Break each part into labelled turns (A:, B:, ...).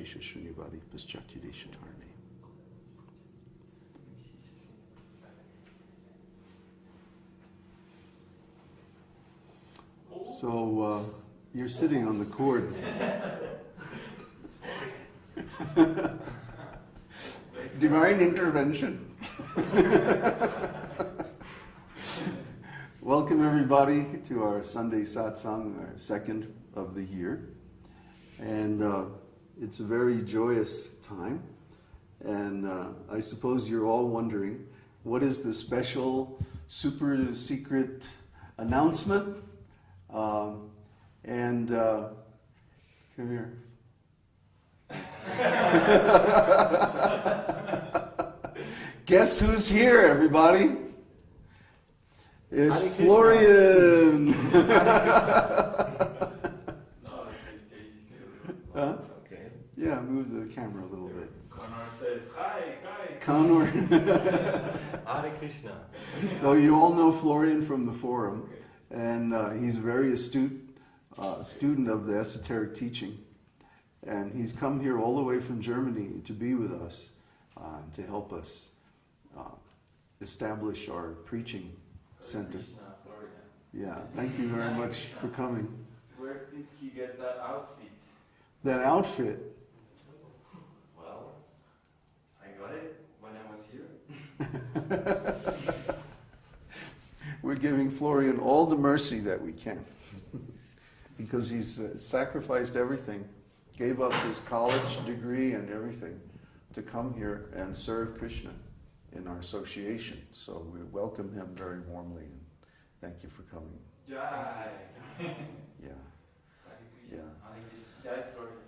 A: Shesha Shunyavadi Paschatyadesh Tarni. So you're sitting on the cord. Divine intervention. Welcome everybody to our Sunday Satsang, our second of the year. And it's a very joyous time. And I suppose you're all wondering, what is the special, super secret announcement? Come here. Guess who's here, everybody? It's Florian. Huh?
B: Okay.
A: Yeah, move the camera a little bit.
B: Connor says hi.
A: Connor.
B: Hare Krishna.
A: So you all know Florian from the forum, and he's a very astute student of the Esoteric Teaching, and he's come here all the way from Germany to be with us, to help us establish our preaching center.
B: Krishna, Florida.
A: Yeah, thank you very much for coming.
B: Where did he get that outfit?
A: That outfit.
B: Well, I got it when I was here.
A: We're giving Florian all the mercy that we can, because he's sacrificed everything, gave up his college degree and everything to come here and serve Krishna in our association. So we welcome him very warmly and thank you for coming.
B: Jai.
A: Yeah.
B: Yeah. Jai Florida.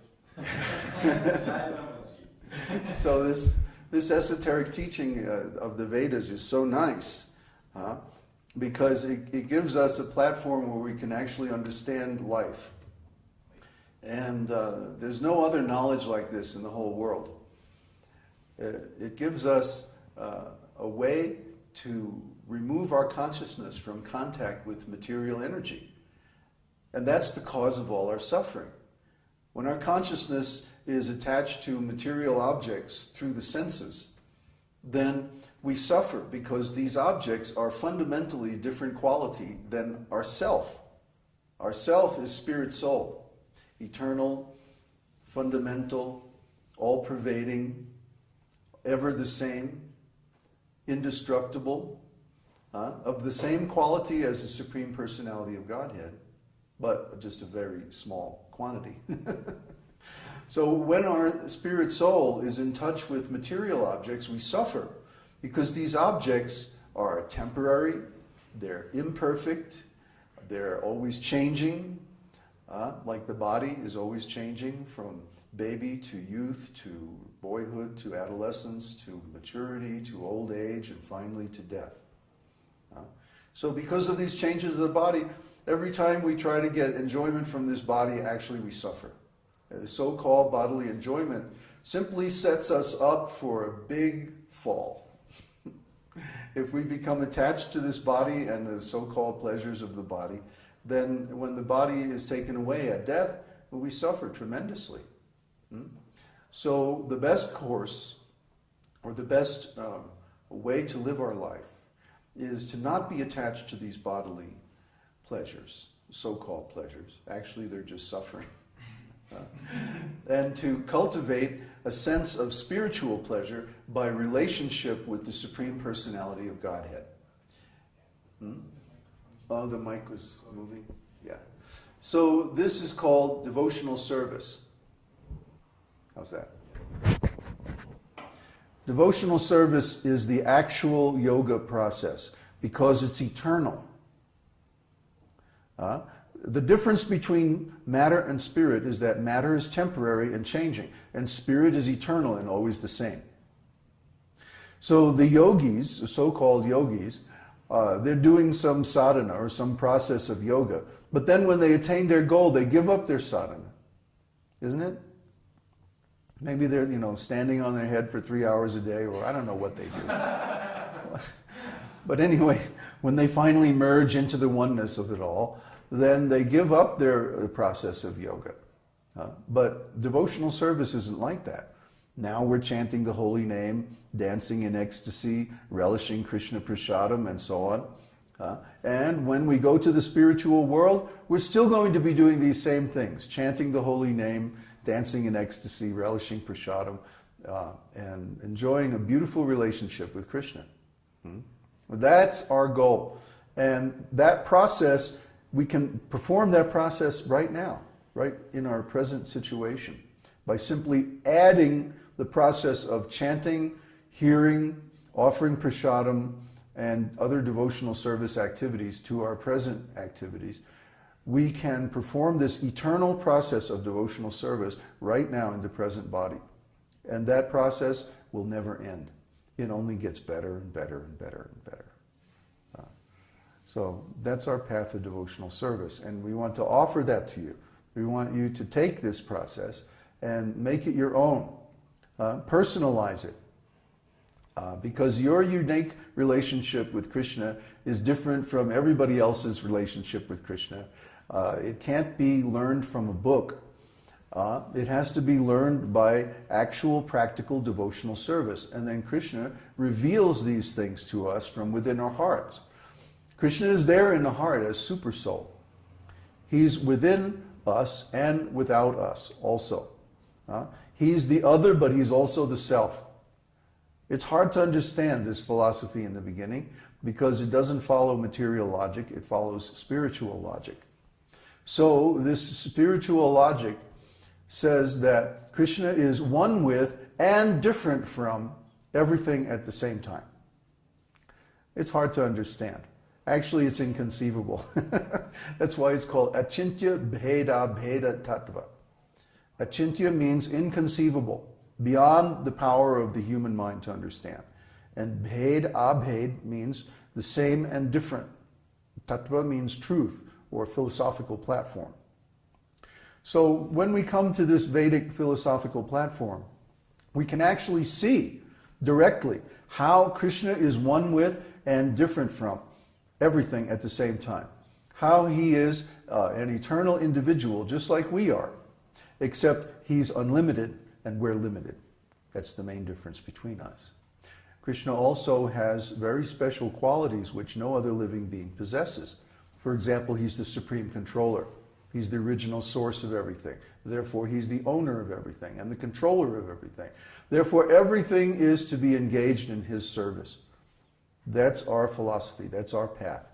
B: Jai Ramaji.
A: So this esoteric teaching of the Vedas is so nice, because it gives us a platform where we can actually understand life. And there's no other knowledge like this in the whole world. It gives us a way to remove our consciousness from contact with material energy. And that's the cause of all our suffering. When our consciousness is attached to material objects through the senses, then we suffer because these objects are fundamentally different quality than our self. Our self is spirit soul, eternal, fundamental, all-pervading, ever the same, indestructible, of the same quality as the Supreme Personality of Godhead, but just a very small quantity. So when our spirit soul is in touch with material objects, we suffer because these objects are temporary, they're imperfect, they're always changing, like the body is always changing from baby to youth to boyhood to adolescence to maturity to old age and finally to death. So because of these changes of the body, every time we try to get enjoyment from this body, actually we suffer. The so-called bodily enjoyment simply sets us up for a big fall. If we become attached to this body and the so-called pleasures of the body, then when the body is taken away at death, we suffer tremendously. So the best course, or the best way to live our life, is to not be attached to these bodily pleasures, so-called pleasures. Actually, they're just suffering. And to cultivate a sense of spiritual pleasure by relationship with the Supreme Personality of Godhead. Oh, the mic was moving? Yeah. So this is called devotional service. How's that? Devotional service is the actual yoga process because it's eternal. The difference between matter and spirit is that matter is temporary and changing, and spirit is eternal and always the same. So the yogis, the so-called yogis, they're doing some sadhana or some process of yoga, but then when they attain their goal, they give up their sadhana. Isn't it? Maybe they're, standing on their head for 3 hours a day, or I don't know what they do. But anyway, when they finally merge into the oneness of it all, then they give up their process of yoga. But devotional service isn't like that. Now we're chanting the holy name, dancing in ecstasy, relishing Krishna prasadam, and so on. And when we go to the spiritual world, we're still going to be doing these same things, chanting the holy name, dancing in ecstasy, relishing prasadam, and enjoying a beautiful relationship with Krishna. That's our goal. And that process, we can perform that process right now, right in our present situation, by simply adding the process of chanting, hearing, offering prasadam, and other devotional service activities to our present activities. We can perform this eternal process of devotional service right now in the present body. And that process will never end. It only gets better and better and better and better. So that's our path of devotional service, and we want to offer that to you. We want you to take this process and make it your own. Personalize it. Because your unique relationship with Krishna is different from everybody else's relationship with Krishna. It can't be learned from a book. It has to be learned by actual practical devotional service. And then Krishna reveals these things to us from within our hearts. Krishna is there in the heart as super soul. He's within us and without us also. He's the other, but he's also the self. It's hard to understand this philosophy in the beginning because it doesn't follow material logic, it follows spiritual logic. So this spiritual logic says that Krishna is one with and different from everything at the same time. It's hard to understand. Actually, it's inconceivable. That's why it's called Achintya Bheda Bheda Tattva. Achintya means inconceivable, beyond the power of the human mind to understand. And Bhed Abhed means the same and different. Tattva means truth or philosophical platform. So when we come to this Vedic philosophical platform, we can actually see directly how Krishna is one with and different from everything at the same time. How he is an eternal individual, just like we are, except he's unlimited and we're limited. That's the main difference between us. Krishna also has very special qualities which no other living being possesses. For example, he's the supreme controller. He's the original source of everything. Therefore, he's the owner of everything and the controller of everything. Therefore, everything is to be engaged in his service. That's our philosophy. That's our path.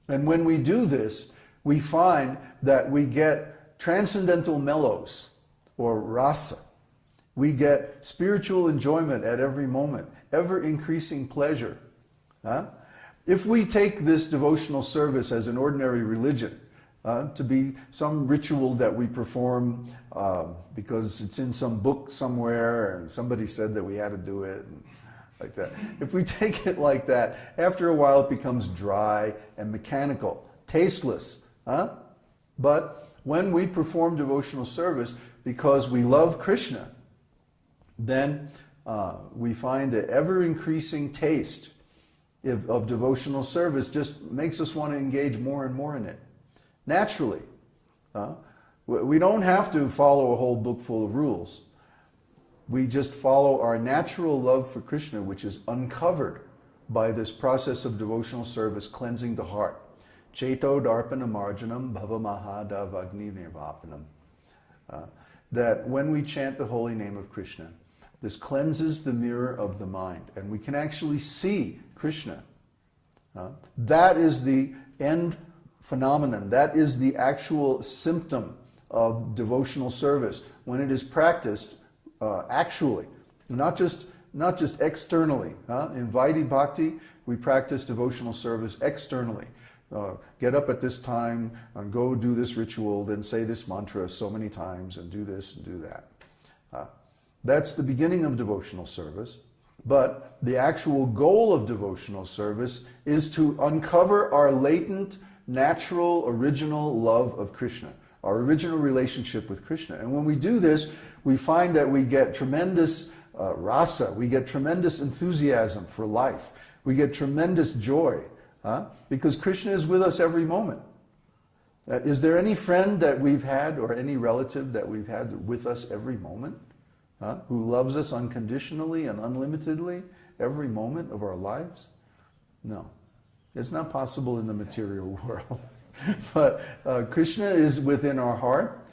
A: And when we do this, we find that we get transcendental mellows, or rasa. We get spiritual enjoyment at every moment, ever-increasing pleasure. If we take this devotional service as an ordinary religion, to be some ritual that we perform because it's in some book somewhere and somebody said that we had to do it, and like that. If we take it like that, after a while it becomes dry and mechanical, tasteless. But when we perform devotional service because we love Krishna, then we find an ever-increasing taste of devotional service just makes us want to engage more and more in it. Naturally. We don't have to follow a whole book full of rules. We just follow our natural love for Krishna, which is uncovered by this process of devotional service, cleansing the heart. Cheto darpana marjanam bhava mahadav agni nirvapanam. That when we chant the holy name of Krishna, this cleanses the mirror of the mind, and we can actually see Krishna. That is the end phenomenon. That is the actual symptom of devotional service when it is practiced actually, not just externally. In Vaidhi Bhakti, we practice devotional service externally. Get up at this time and go do this ritual, then say this mantra so many times and do this and do that. That's the beginning of devotional service. But the actual goal of devotional service is to uncover our latent, natural, original love of Krishna, our original relationship with Krishna. And when we do this, we find that we get tremendous rasa, we get tremendous enthusiasm for life, we get tremendous joy, because Krishna is with us every moment. Is there any friend that we've had or any relative that we've had with us every moment? Who loves us unconditionally and unlimitedly every moment of our lives? No. It's not possible in the material world. But Krishna is within our heart,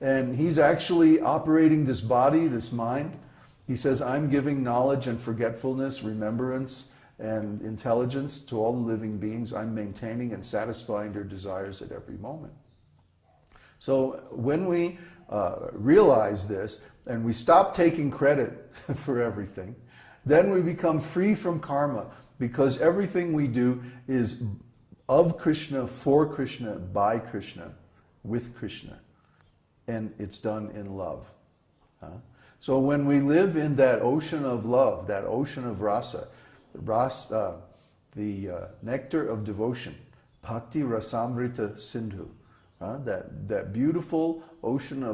A: and He's actually operating this body, this mind. He says, I'm giving knowledge and forgetfulness, remembrance, and intelligence to all living beings. I'm maintaining and satisfying their desires at every moment. So when we realize this, and we stop taking credit for everything, then we become free from karma, because everything we do is of Krishna, for Krishna, by Krishna, with Krishna. And it's done in love. So when we live in that ocean of love, that ocean of rasa, the nectar of devotion, bhakti rasamrita sindhu, that beautiful ocean of